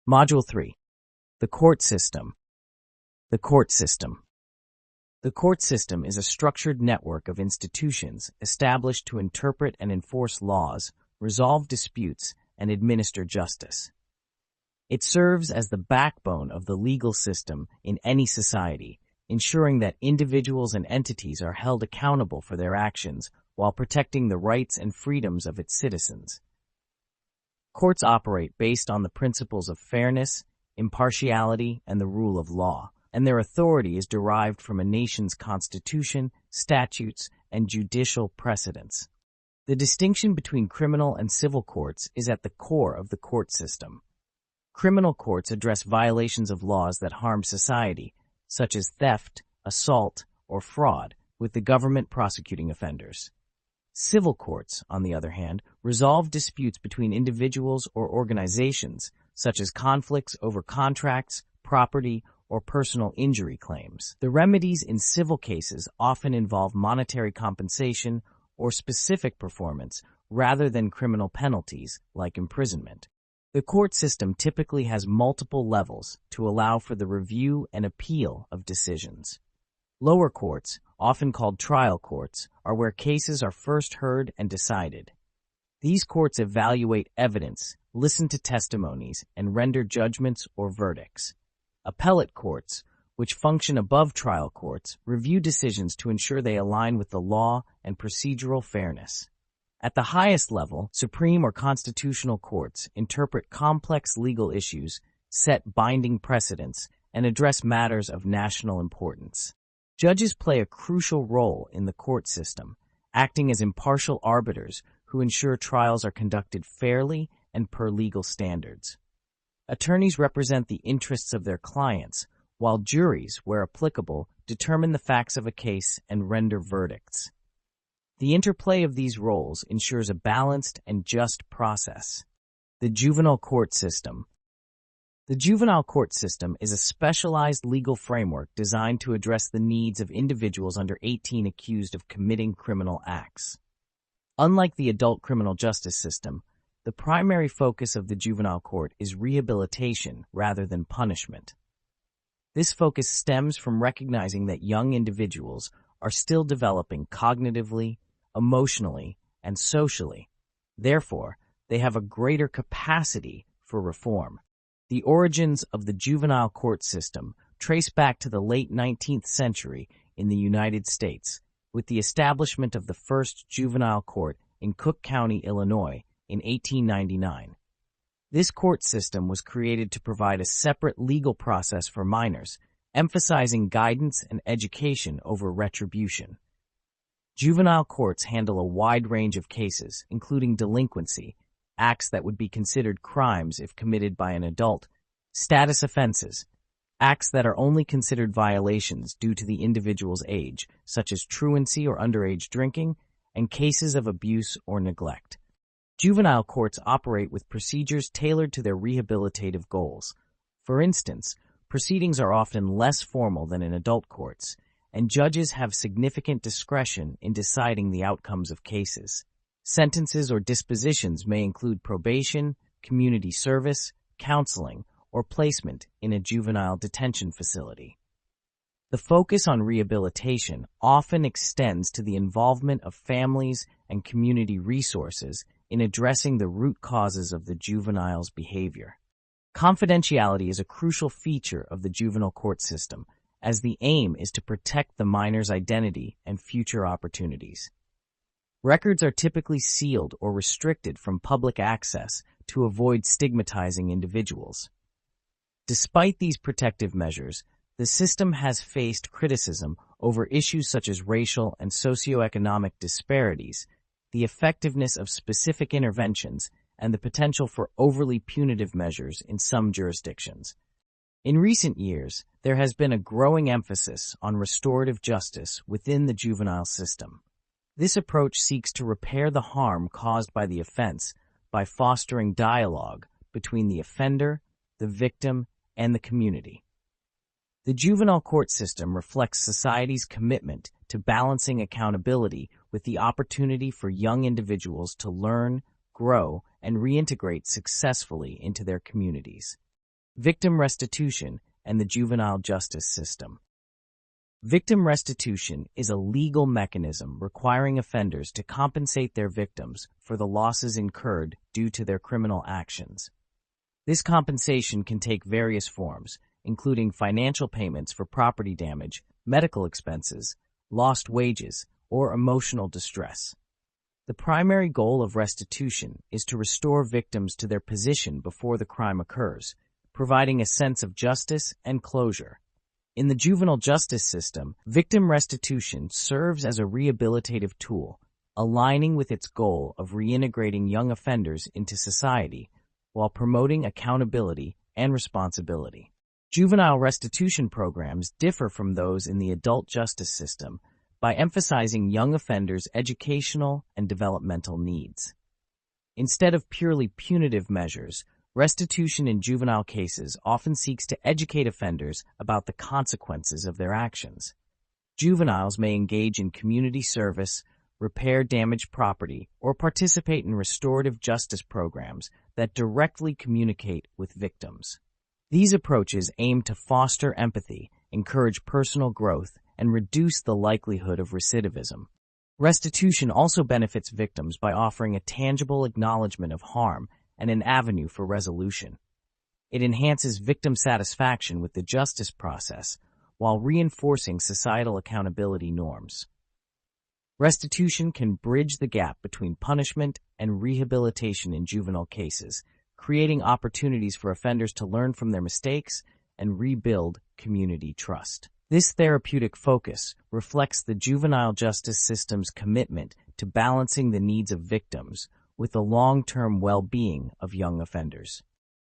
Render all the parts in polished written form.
Module 3. The Court System. The Court System. The court system is a structured network of institutions established to interpret and enforce laws, resolve disputes, and administer justice. It serves as the backbone of the legal system in any society, ensuring that individuals and entities are held accountable for their actions while protecting the rights and freedoms of its citizens. Courts operate based on the principles of fairness, impartiality, and the rule of law, and their authority is derived from a nation's constitution, statutes, and judicial precedents. The distinction between criminal and civil courts is at the core of the court system. Criminal courts address violations of laws that harm society, such as theft, assault, or fraud, with the government prosecuting offenders. Civil courts, on the other hand, resolve disputes between individuals or organizations, such as conflicts over contracts, property, or personal injury claims. The remedies in civil cases often involve monetary compensation or specific performance rather than criminal penalties like imprisonment. The court system typically has multiple levels to allow for the review and appeal of decisions. Lower courts, often called trial courts, are where cases are first heard and decided. These courts evaluate evidence, listen to testimonies, and render judgments or verdicts. Appellate courts, which function above trial courts, review decisions to ensure they align with the law and procedural fairness. At the highest level, Supreme or constitutional courts interpret complex legal issues, set binding precedents, and address matters of national importance. Judges play a crucial role in the court system, acting as impartial arbiters who ensure trials are conducted fairly and per legal standards. Attorneys represent the interests of their clients, while juries, where applicable, determine the facts of a case and render verdicts. The interplay of these roles ensures a balanced and just process. The juvenile court system. The juvenile court system is a specialized legal framework designed to address the needs of individuals under 18 accused of committing criminal acts. Unlike the adult criminal justice system, the primary focus of the juvenile court is rehabilitation rather than punishment. This focus stems from recognizing that young individuals are still developing cognitively, emotionally, and socially. Therefore, they have a greater capacity for reform. The origins of the juvenile court system trace back to the late 19th century in the United States, with the establishment of the first juvenile court in Cook County, Illinois, in 1899. This court system was created to provide a separate legal process for minors, emphasizing guidance and education over retribution. Juvenile courts handle a wide range of cases, including delinquency, acts that would be considered crimes if committed by an adult, status offenses, acts that are only considered violations due to the individual's age, such as truancy or underage drinking, and cases of abuse or neglect. Juvenile courts operate with procedures tailored to their rehabilitative goals. For instance, proceedings are often less formal than in adult courts, and judges have significant discretion in deciding the outcomes of cases. Sentences or dispositions may include probation, community service, counseling, or placement in a juvenile detention facility. The focus on rehabilitation often extends to the involvement of families and community resources in addressing the root causes of the juvenile's behavior. Confidentiality is a crucial feature of the juvenile court system, as the aim is to protect the minor's identity and future opportunities. Records are typically sealed or restricted from public access to avoid stigmatizing individuals. Despite these protective measures, the system has faced criticism over issues such as racial and socioeconomic disparities, the effectiveness of specific interventions, and the potential for overly punitive measures in some jurisdictions. In recent years, there has been a growing emphasis on restorative justice within the juvenile system. This approach seeks to repair the harm caused by the offense by fostering dialogue between the offender, the victim, and the community. The juvenile court system reflects society's commitment to balancing accountability with the opportunity for young individuals to learn, grow, and reintegrate successfully into their communities. Victim restitution and the juvenile justice system. Victim restitution is a legal mechanism requiring offenders to compensate their victims for the losses incurred due to their criminal actions. This compensation can take various forms, including financial payments for property damage, medical expenses, lost wages, or emotional distress. The primary goal of restitution is to restore victims to their position before the crime occurs, providing a sense of justice and closure. In the juvenile justice system, victim restitution serves as a rehabilitative tool, aligning with its goal of reintegrating young offenders into society while promoting accountability and responsibility. Juvenile restitution programs differ from those in the adult justice system by emphasizing young offenders' educational and developmental needs. Instead of purely punitive measures, restitution in juvenile cases often seeks to educate offenders about the consequences of their actions. Juveniles may engage in community service, repair damaged property, or participate in restorative justice programs that directly communicate with victims. These approaches aim to foster empathy, encourage personal growth, and reduce the likelihood of recidivism. Restitution also benefits victims by offering a tangible acknowledgement of harm and an avenue for resolution. It enhances victim satisfaction with the justice process while reinforcing societal accountability norms. Restitution can bridge the gap between punishment and rehabilitation in juvenile cases, creating opportunities for offenders to learn from their mistakes and rebuild community trust. This therapeutic focus reflects the juvenile justice system's commitment to balancing the needs of victims with the long-term well-being of young offenders.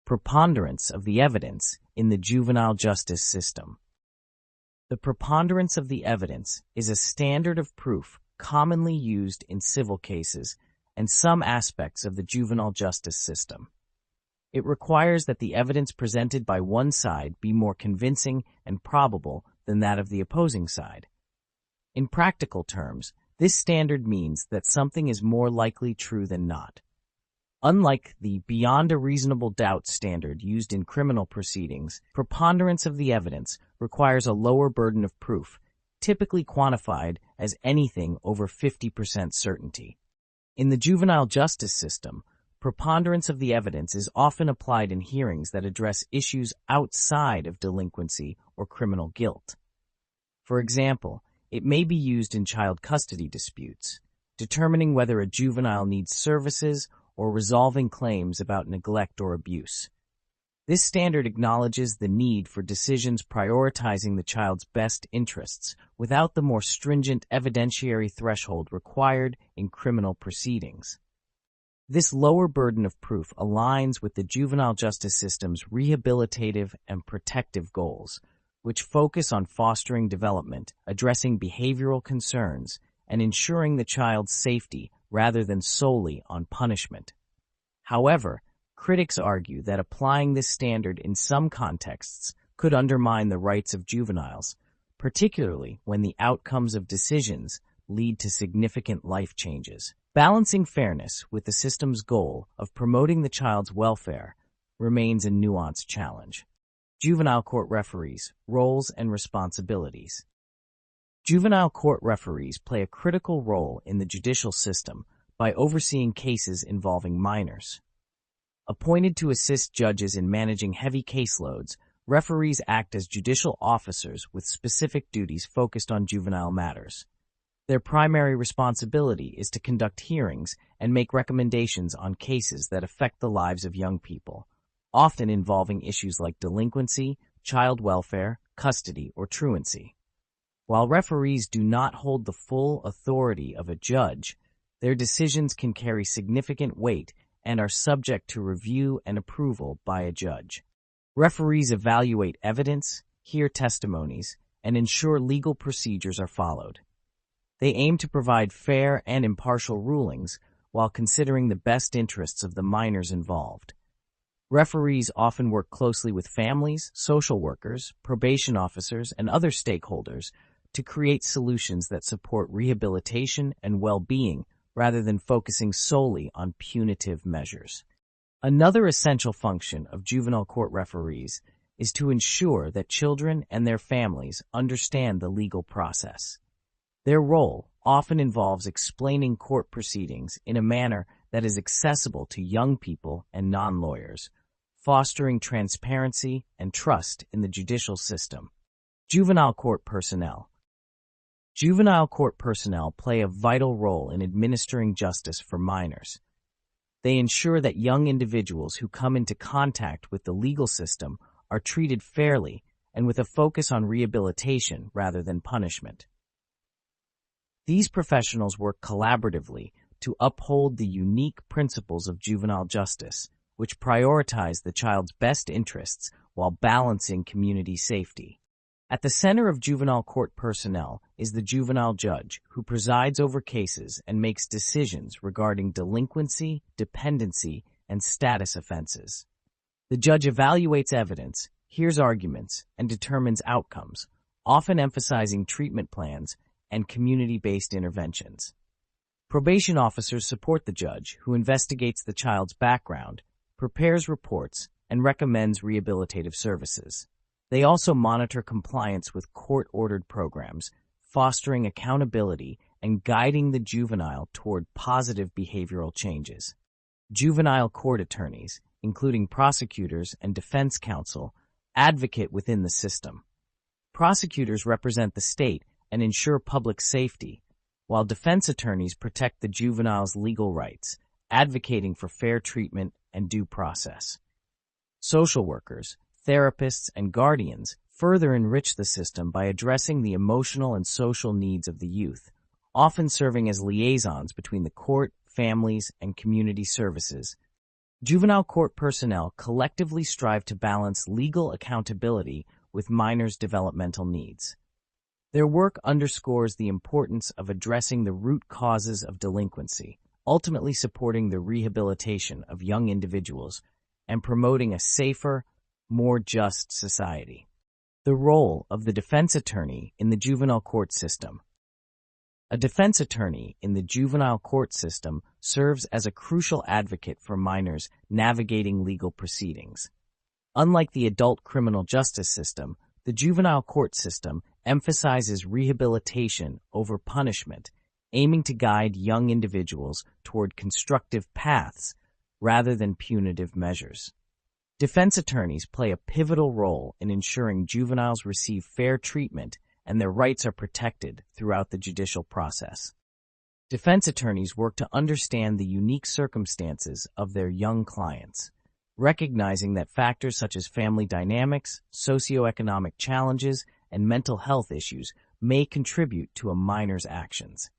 Preponderance of the evidence in the juvenile justice system. The preponderance of the evidence is a standard of proof commonly used in civil cases and some aspects of the juvenile justice system. It requires that the evidence presented by one side be more convincing and probable than that of the opposing side. In practical terms, this standard means that something is more likely true than not. Unlike the beyond a reasonable doubt standard used in criminal proceedings, preponderance of the evidence requires a lower burden of proof, typically quantified as anything over 50% certainty. In the juvenile justice system, preponderance of the evidence is often applied in hearings that address issues outside of delinquency or criminal guilt. For example, it may be used in child custody disputes, determining whether a juvenile needs services or resolving claims about neglect or abuse. This standard acknowledges the need for decisions prioritizing the child's best interests without the more stringent evidentiary threshold required in criminal proceedings. This lower burden of proof aligns with the juvenile justice system's rehabilitative and protective goals, which focus on fostering development, addressing behavioral concerns, and ensuring the child's safety rather than solely on punishment. However, critics argue that applying this standard in some contexts could undermine the rights of juveniles, particularly when the outcomes of decisions lead to significant life changes. Balancing fairness with the system's goal of promoting the child's welfare remains a nuanced challenge. Juvenile court referees, roles and responsibilities. Juvenile court referees play a critical role in the judicial system by overseeing cases involving minors. Appointed to assist judges in managing heavy caseloads, referees act as judicial officers with specific duties focused on juvenile matters. Their primary responsibility is to conduct hearings and make recommendations on cases that affect the lives of young people, often involving issues like delinquency, child welfare, custody, or truancy. While referees do not hold the full authority of a judge, their decisions can carry significant weight and are subject to review and approval by a judge. Referees evaluate evidence, hear testimonies, and ensure legal procedures are followed. They aim to provide fair and impartial rulings while considering the best interests of the minors involved. Referees often work closely with families, social workers, probation officers, and other stakeholders to create solutions that support rehabilitation and well-being rather than focusing solely on punitive measures. Another essential function of juvenile court referees is to ensure that children and their families understand the legal process. Their role often involves explaining court proceedings in a manner that is accessible to young people and non-lawyers, fostering transparency and trust in the judicial system. Juvenile court personnel. Juvenile court personnel play a vital role in administering justice for minors. They ensure that young individuals who come into contact with the legal system are treated fairly and with a focus on rehabilitation rather than punishment. These professionals work collaboratively to uphold the unique principles of juvenile justice, which prioritize the child's best interests while balancing community safety. At the center of juvenile court personnel is the juvenile judge, who presides over cases and makes decisions regarding delinquency, dependency, and status offenses. The judge evaluates evidence, hears arguments, and determines outcomes, often emphasizing treatment plans and community-based interventions. Probation officers support the judge, who investigates the child's background, prepares reports, and recommends rehabilitative services. They also monitor compliance with court-ordered programs, fostering accountability and guiding the juvenile toward positive behavioral changes. Juvenile court attorneys, including prosecutors and defense counsel, advocate within the system. Prosecutors represent the state and ensure public safety, while defense attorneys protect the juvenile's legal rights, advocating for fair treatment and due process. Social workers, therapists, and guardians further enrich the system by addressing the emotional and social needs of the youth, often serving as liaisons between the court, families, and community services. Juvenile court personnel collectively strive to balance legal accountability with minors' developmental needs. Their work underscores the importance of addressing the root causes of delinquency, ultimately supporting the rehabilitation of young individuals and promoting a safer, more just society. The role of the defense attorney in the juvenile court system. A defense attorney in the juvenile court system serves as a crucial advocate for minors navigating legal proceedings. Unlike the adult criminal justice system, the juvenile court system emphasizes rehabilitation over punishment, aiming to guide young individuals toward constructive paths rather than punitive measures. Defense attorneys play a pivotal role in ensuring juveniles receive fair treatment and their rights are protected throughout the judicial process. Defense attorneys work to understand the unique circumstances of their young clients, recognizing that factors such as family dynamics, socioeconomic challenges, and mental health issues may contribute to a minor's actions.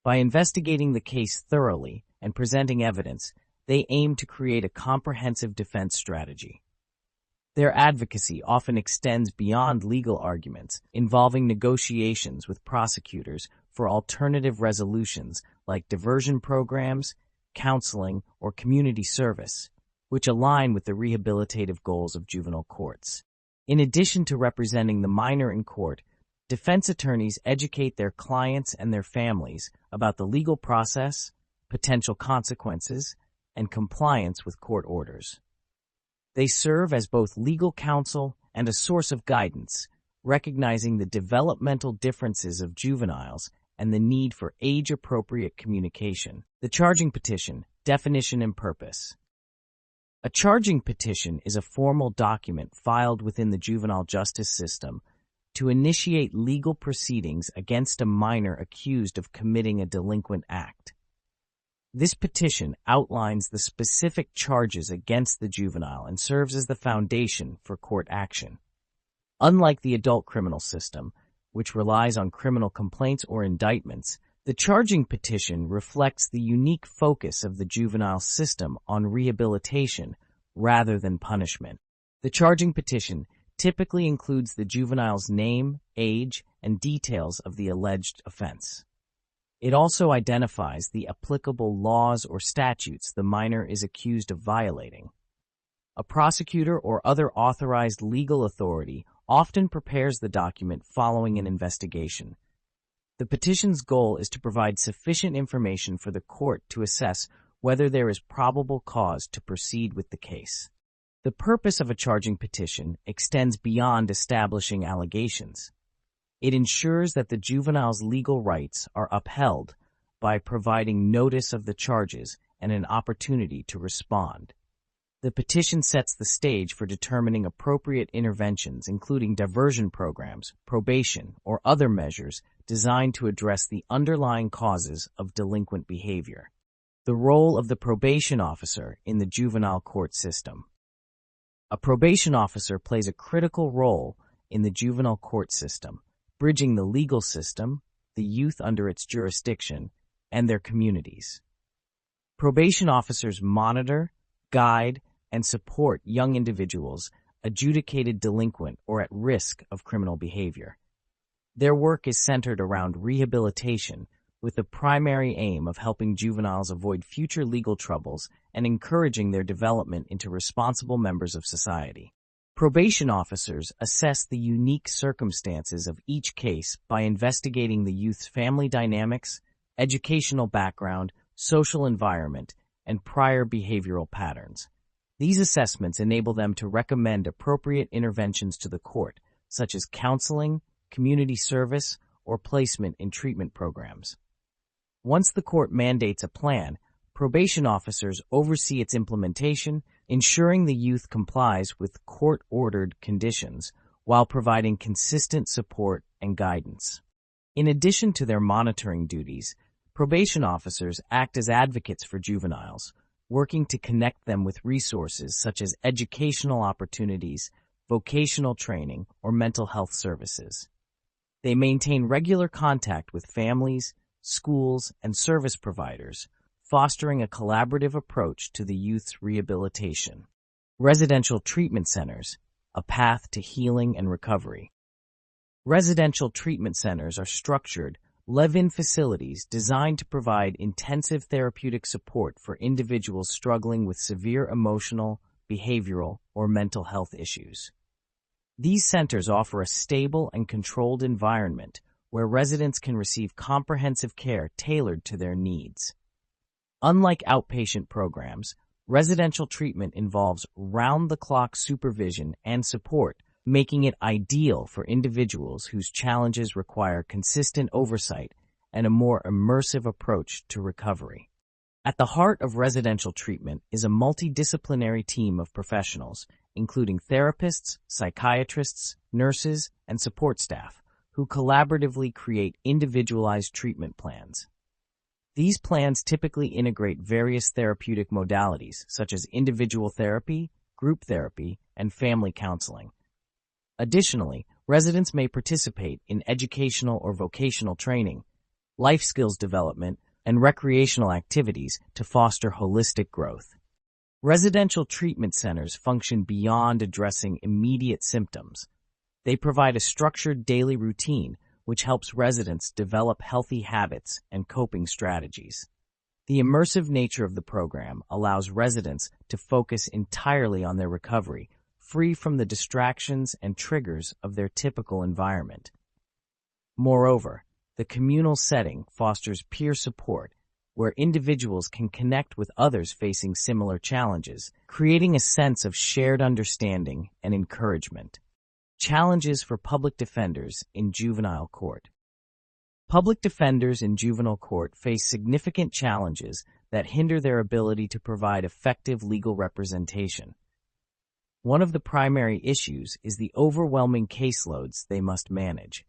By investigating the case thoroughly and presenting evidence, they aim to create a comprehensive defense strategy. Their advocacy often extends beyond legal arguments, involving negotiations with prosecutors for alternative resolutions like diversion programs, counseling, or community service, which align with the rehabilitative goals of juvenile courts. In addition to representing the minor in court, defense attorneys educate their clients and their families about the legal process, potential consequences, and compliance with court orders. They serve as both legal counsel and a source of guidance, recognizing the developmental differences of juveniles and the need for age-appropriate communication. The charging petition, definition and purpose. A charging petition is a formal document filed within the juvenile justice system to initiate legal proceedings against a minor accused of committing a delinquent act. This petition outlines the specific charges against the juvenile and serves as the foundation for court action. Unlike the adult criminal system, which relies on criminal complaints or indictments, the charging petition reflects the unique focus of the juvenile system on rehabilitation rather than punishment. The charging petition typically includes the juvenile's name, age, and details of the alleged offense. It also identifies the applicable laws or statutes the minor is accused of violating. A prosecutor or other authorized legal authority often prepares the document following an investigation. The petition's goal is to provide sufficient information for the court to assess whether there is probable cause to proceed with the case. The purpose of a charging petition extends beyond establishing allegations. It ensures that the juvenile's legal rights are upheld by providing notice of the charges and an opportunity to respond. The petition sets the stage for determining appropriate interventions, including diversion programs, probation, or other measures designed to address the underlying causes of delinquent behavior. The role of the probation officer in the juvenile court system. A probation officer plays a critical role in the juvenile court system, bridging the legal system, the youth under its jurisdiction, and their communities. Probation officers monitor, guide, and support young individuals adjudicated delinquent or at risk of criminal behavior. Their work is centered around rehabilitation, with the primary aim of helping juveniles avoid future legal troubles and encouraging their development into responsible members of society. Probation officers assess the unique circumstances of each case by investigating the youth's family dynamics, educational background, social environment, and prior behavioral patterns. These assessments enable them to recommend appropriate interventions to the court, such as counseling, community service, or placement in treatment programs. Once the court mandates a plan, probation officers oversee its implementation, ensuring the youth complies with court-ordered conditions while providing consistent support and guidance. In addition to their monitoring duties, probation officers act as advocates for juveniles, working to connect them with resources such as educational opportunities, vocational training, or mental health services. They maintain regular contact with families, schools, and service providers, fostering a collaborative approach to the youth's rehabilitation. Residential treatment centers, a path to healing and recovery. Residential treatment centers are structured, live-in facilities designed to provide intensive therapeutic support for individuals struggling with severe emotional, behavioral, or mental health issues. These centers offer a stable and controlled environment where residents can receive comprehensive care tailored to their needs. Unlike outpatient programs, residential treatment involves round-the-clock supervision and support, making it ideal for individuals whose challenges require consistent oversight and a more immersive approach to recovery. At the heart of residential treatment is a multidisciplinary team of professionals, including therapists, psychiatrists, nurses, and support staff, who collaboratively create individualized treatment plans. These plans typically integrate various therapeutic modalities, such as individual therapy, group therapy, and family counseling. Additionally, residents may participate in educational or vocational training, life skills development, and recreational activities to foster holistic growth. Residential treatment centers function beyond addressing immediate symptoms. They provide a structured daily routine which helps residents develop healthy habits and coping strategies. The immersive nature of the program allows residents to focus entirely on their recovery, free from the distractions and triggers of their typical environment. Moreover, the communal setting fosters peer support, where individuals can connect with others facing similar challenges, creating a sense of shared understanding and encouragement. Challenges for public defenders in juvenile court. Public defenders in juvenile court face significant challenges that hinder their ability to provide effective legal representation. One of the primary issues is the overwhelming caseloads they must manage.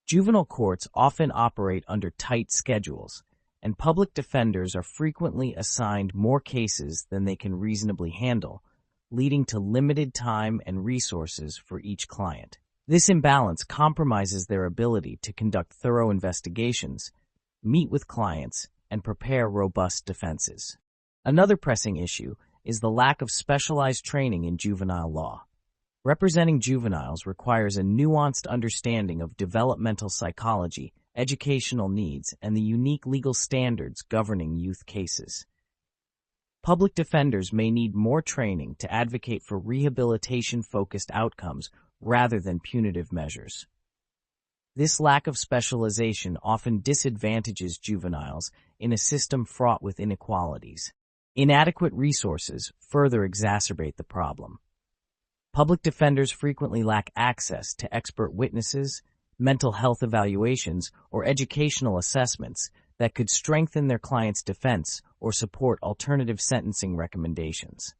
Juvenile courts often operate under tight schedules, and public defenders are frequently assigned more cases than they can reasonably handle, leading to limited time and resources for each client. This imbalance compromises their ability to conduct thorough investigations, meet with clients, and prepare robust defenses. Another pressing issue is the lack of specialized training in juvenile law. Representing juveniles requires a nuanced understanding of developmental psychology, educational needs, and the unique legal standards governing youth cases. Public defenders may need more training to advocate for rehabilitation-focused outcomes rather than punitive measures. This lack of specialization often disadvantages juveniles in a system fraught with inequalities. Inadequate resources further exacerbate the problem. Public defenders frequently lack access to expert witnesses, mental health evaluations, or educational assessments that could strengthen their client's defense or support alternative sentencing recommendations.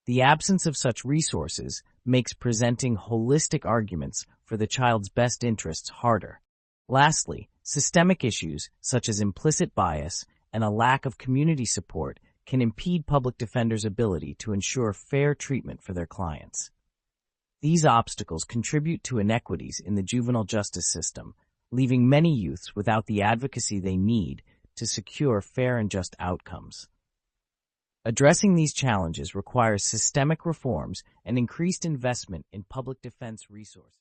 The absence of such resources makes presenting holistic arguments for the child's best interests harder. Lastly, systemic issues such as implicit bias and a lack of community support can impede public defenders' ability to ensure fair treatment for their clients. These obstacles contribute to inequities in the juvenile justice system, leaving many youths without the advocacy they need to secure fair and just outcomes. Addressing these challenges requires systemic reforms and increased investment in public defense resources.